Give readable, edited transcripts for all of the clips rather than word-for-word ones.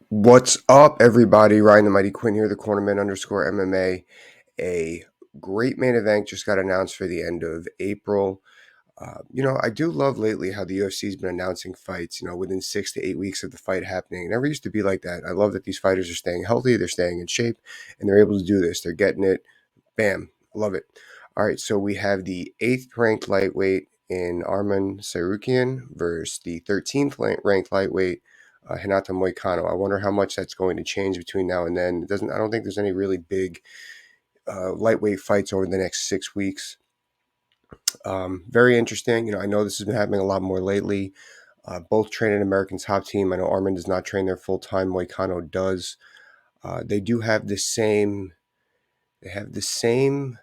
What's up, everybody? Ryan the Mighty Quinn here, the Cornerman _MMA. A great main event just got announced for the end of April. I do love lately how the UFC's been announcing fights, within 6 to 8 weeks of the fight happening. It never used to be like that. I love that these fighters are staying healthy, they're staying in shape, and they're able to do this. They're getting it. Bam. Love it. All right, so we have the 8th ranked lightweight in Arman Tsarukyan versus the 13th ranked lightweight Renato Moicano. I wonder how much that's going to change between now and then. It doesn't. I don't think there's any really big lightweight fights over the next 6 weeks. Very interesting. I know this has been happening a lot more lately. Both train an American top team. I know Arman does not train there full time. Moicano does. They do have the same. They have the same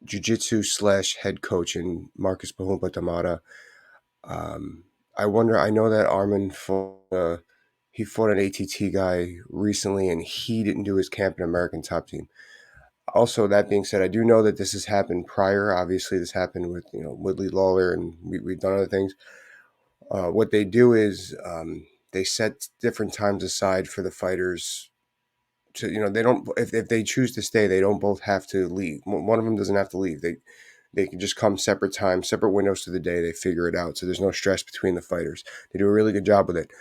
jiu-jitsu slash head coach in Marcus Bahumpa Tamada. I wonder. I know that Arman he fought an ATT guy recently, and he didn't do his camp in American top team. Also, that being said, I do know that this has happened prior. Obviously, this happened with Woodley Lawler, and we've done other things. What they do is they set different times aside for the fighters to they don't if they choose to stay, they don't both have to leave. One of them doesn't have to leave. They can just come separate times, separate windows to the day. They figure it out, so there's no stress between the fighters. They do a really good job with it.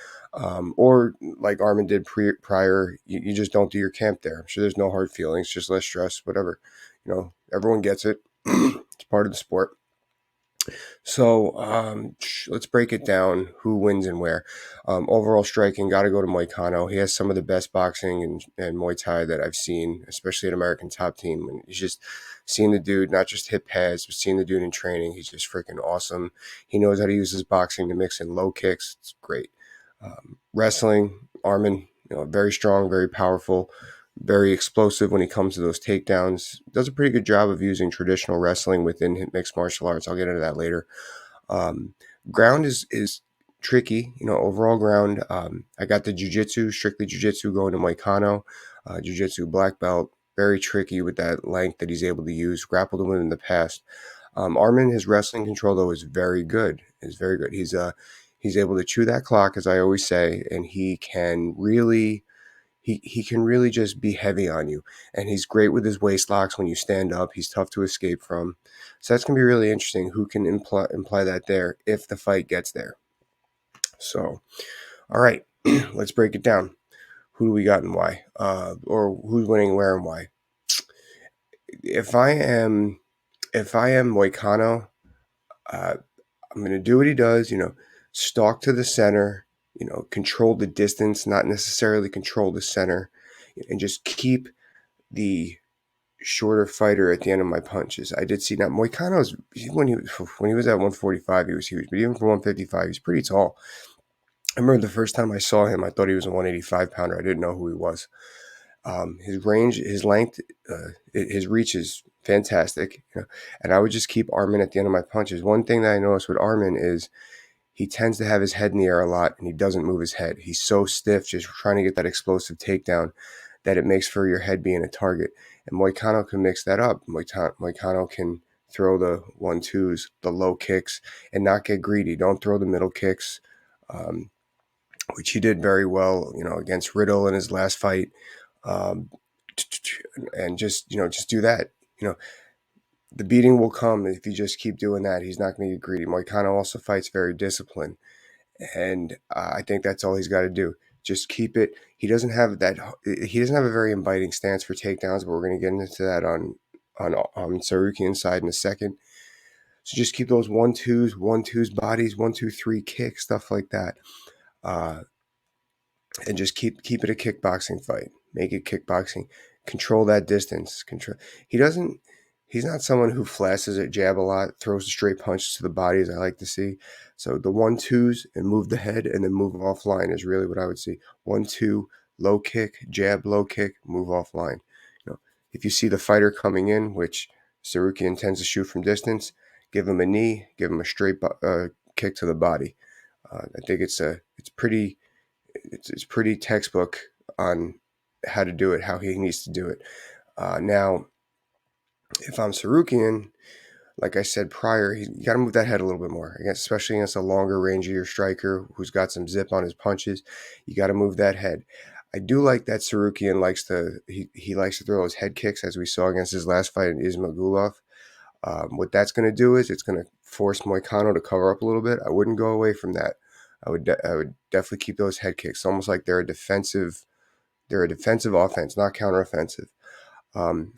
Or like Armin did prior, you just don't do your camp there. I'm sure there's no hard feelings, just less stress, whatever. Everyone gets it. It's part of the sport. So let's break it down. Who wins and where? Overall striking, got to go to Moicano. He has some of the best boxing and Muay Thai that I've seen, especially at American Top Team. And he's just seeing the dude not just hit pads, but seeing the dude in training. He's just freaking awesome. He knows how to use his boxing to mix in low kicks. It's great. Wrestling, Armin, very strong, very powerful, very explosive when he comes to those takedowns. Does a pretty good job of using traditional wrestling within mixed martial arts. I'll get into that later. Um, Ground is tricky, overall ground. I got the jiu-jitsu, strictly jiu-jitsu going to Moicano, jiu-jitsu black belt, very tricky with that length that he's able to use, grappled him in the past. Armin, his wrestling control though is very good. He's able to chew that clock, as I always say, and he can really just be heavy on you. And he's great with his waist locks when you stand up. He's tough to escape from. So that's going to be really interesting. Who can imply that there if the fight gets there? So, all right, let's break it down. Who do we got and why? Or who's winning where and why? If I am Moicano, I'm going to do what he does, stalk to the center, control the distance, not necessarily control the center, and just keep the shorter fighter at the end of my punches. I did see now Moicano's when he was at 145, he was huge, but even for 155, he's pretty tall. I remember the first time I saw him, I thought he was a 185 pounder. I didn't know who he was. His range, his length, his reach is fantastic. And I would just keep Armin at the end of my punches. One thing that I noticed with Armin is he tends to have his head in the air a lot, and he doesn't move his head. He's so stiff just trying to get that explosive takedown that it makes for your head being a target. And Moicano can mix that up. Moicano can throw the 1-2s, the low kicks, and not get greedy. Don't throw the middle kicks, which he did very well, against Riddle in his last fight. Um, and just do that. The beating will come if you just keep doing that. He's not going to get greedy. Moicano also fights very disciplined. And I think that's all he's got to do. Just keep it. He doesn't have that. He doesn't have a very inviting stance for takedowns, but we're going to get into that on Tsarukyan's side in a second. So just keep those 1-2s, bodies, 1-2-3 kicks, stuff like that, and just keep it a kickboxing fight. Make it kickboxing. Control that distance. Control. He doesn't. He's not someone who flashes at jab a lot, throws straight punches to the body, as I like to see. So the 1-2s and move the head and then move offline is really what I would see. 1-2, low kick, jab, low kick, move offline. If you see the fighter coming in, which Tsarukyan tends to shoot from distance, give him a knee, give him a straight kick to the body. I think it's pretty textbook on how to do it, how he needs to do it. Now, if I'm Tsarukyan, Like I said prior, you got to move that head a little bit more, especially against a longer rangier striker who's got some zip on his punches. You got to move that head. I do like that Tsarukyan he likes to throw those head kicks, as we saw against his last fight in Ismagulov. What that's going to do is it's going to force Moicano to cover up a little bit. I wouldn't go away from that. I would definitely keep those head kicks, almost like they're a defensive offense, not counteroffensive.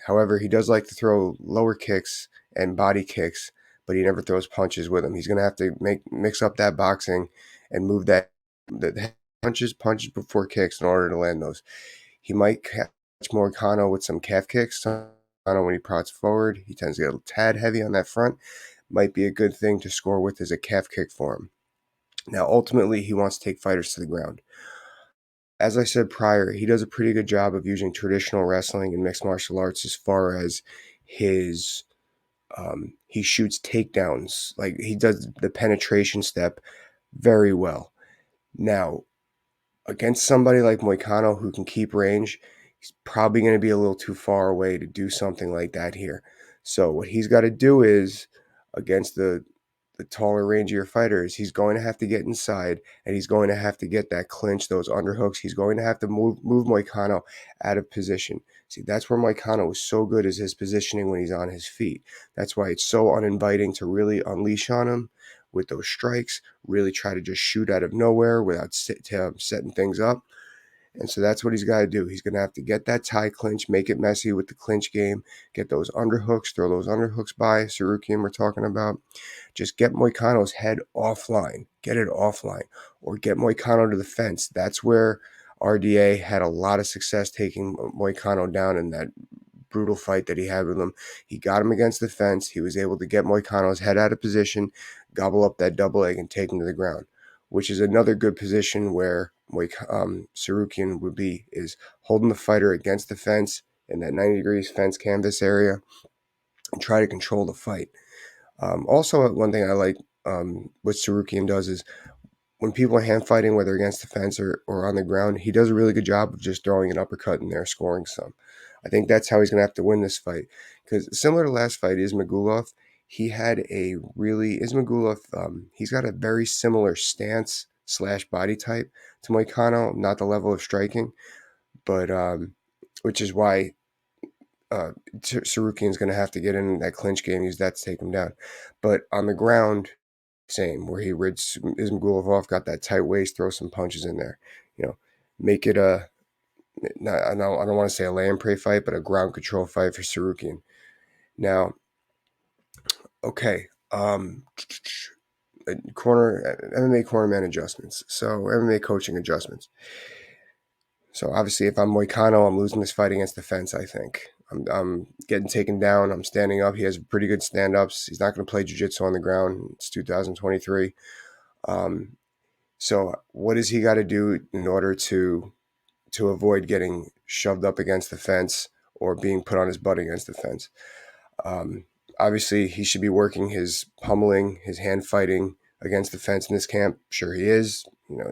However, he does like to throw lower kicks and body kicks, but he never throws punches with them. He's going to have to mix up that boxing and move the punches before kicks in order to land those. He might catch Moicano with some calf kicks. When he prods forward, he tends to get a tad heavy on that front. Might be a good thing to score with as a calf kick for him. Now, ultimately, he wants to take fighters to the ground. As I said prior, he does a pretty good job of using traditional wrestling and mixed martial arts as far as his he shoots takedowns. Like, he does the penetration step very well. Now, against somebody like Moicano who can keep range, he's probably going to be a little too far away to do something like that here. So what he's got to do is, against the taller, rangier fighters, he's going to have to get inside, and he's going to have to get that clinch, those underhooks. He's going to have to move Moicano out of position. See, that's where Moicano is so good, is his positioning when he's on his feet. That's why it's so uninviting to really unleash on him with those strikes, really try to just shoot out of nowhere without setting things up. And so that's what he's got to do. He's going to have to get that tie clinch, make it messy with the clinch game, get those underhooks, throw those underhooks by Tsarukyan we're talking about. Just get Moicano's head offline. Get it offline. Or get Moicano to the fence. That's where RDA had a lot of success taking Moicano down in that brutal fight that he had with him. He got him against the fence. He was able to get Moicano's head out of position, gobble up that double leg, and take him to the ground, which is another good position where Tsarukyan would be, is holding the fighter against the fence in that 90 degrees fence canvas area and try to control the fight. Also, one thing I like what Tsarukyan does is when people are hand fighting, whether against the fence or on the ground, he does a really good job of just throwing an uppercut in there, scoring some. I think that's how he's going to have to win this fight. Because similar to last fight, Ismagulov, he's got a very similar stance / body type to Moicano, not the level of striking, but which is why Tsarukyan's going to have to get in that clinch game, use that to take him down. But on the ground, same, where he rids Ismagulov off, got that tight waist, throw some punches in there. Make it I don't want to say a lay and pray fight, but a ground control fight for Tsarukyan. Now, okay, MMA cornerman adjustments. So MMA coaching adjustments. So obviously, if I'm Moicano, I'm losing this fight against the fence. I think I'm getting taken down. I'm standing up. He has pretty good stand-ups. He's not going to play jiu-jitsu on the ground. It's 2023. So what does he got to do in order to avoid getting shoved up against the fence or being put on his butt against the fence? Obviously, he should be working his pummeling, his hand fighting against the fence in this camp. Sure, he is.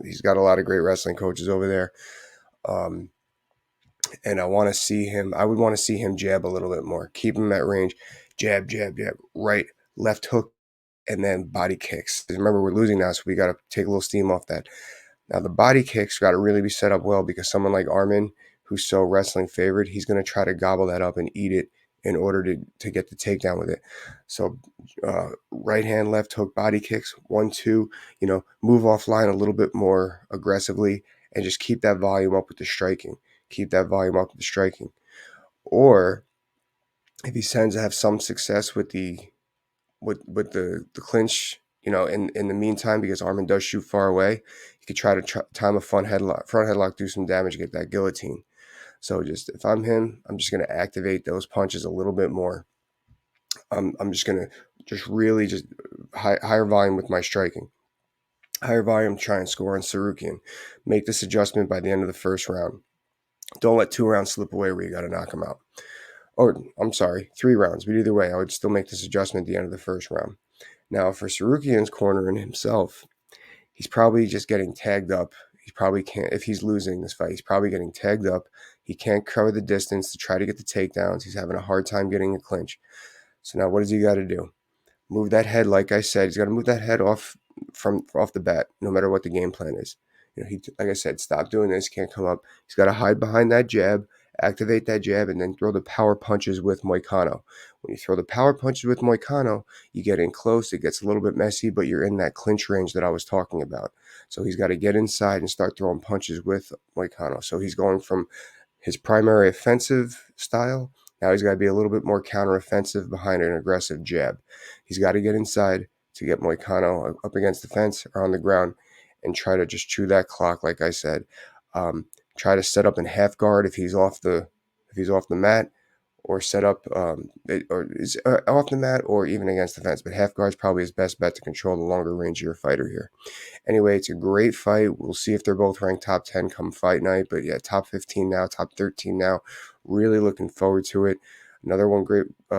He's got a lot of great wrestling coaches over there. And I want to see him. I would want to see him jab a little bit more. Keep him at range. Jab, jab, jab. Right, left hook, and then body kicks. Remember, we're losing now, so we got to take a little steam off that. Now, the body kicks got to really be set up well, because someone like Arman, who's so wrestling favored, he's going to try to gobble that up and eat it in order to get the takedown with it. So right hand, left hook, body kicks, 1, 2, move offline a little bit more aggressively and just keep that volume up with the striking. Or if he tends to have some success with the clinch, in the meantime, because Arman does shoot far away, you could try to time a front headlock, do some damage, get that guillotine. So if I'm him, I'm just going to activate those punches a little bit more. I'm just going to really higher volume with my striking. Higher volume, try and score on Tsarukyan. Make this adjustment by the end of the first round. Don't let 2 rounds slip away where you got to knock him out. Or, I'm sorry, 3 rounds. But either way, I would still make this adjustment at the end of the first round. Now, for Tsarukyan's corner and himself, he's probably just getting tagged up. He probably can't, if he's losing this fight, he's probably getting tagged up. He can't cover the distance to try to get the takedowns. He's having a hard time getting a clinch. So now what does he got to do? move that head. Like I said, he's got to move that head off the bat, no matter what the game plan is. He, like I said, stop doing this. Can't come up. He's got to hide behind that jab, activate that jab, and then throw the power punches with Moicano. When you throw the power punches with Moicano, you get in close. It gets a little bit messy, but you're in that clinch range that I was talking about. So he's got to get inside and start throwing punches with Moicano. So he's going from his primary offensive style. Now he's got to be a little bit more counteroffensive behind an aggressive jab. He's got to get inside to get Moicano up against the fence or on the ground and try to just chew that clock, like I said. Try to set up in half guard if he's off the mat, or set up or is off the mat or even against the fence. But half guard is probably his best bet to control the longer range of your fighter here. Anyway, it's a great fight. We'll see if they're both ranked top 10 come fight night. But yeah, top 15 now, top 13 now. Really looking forward to it. Another one great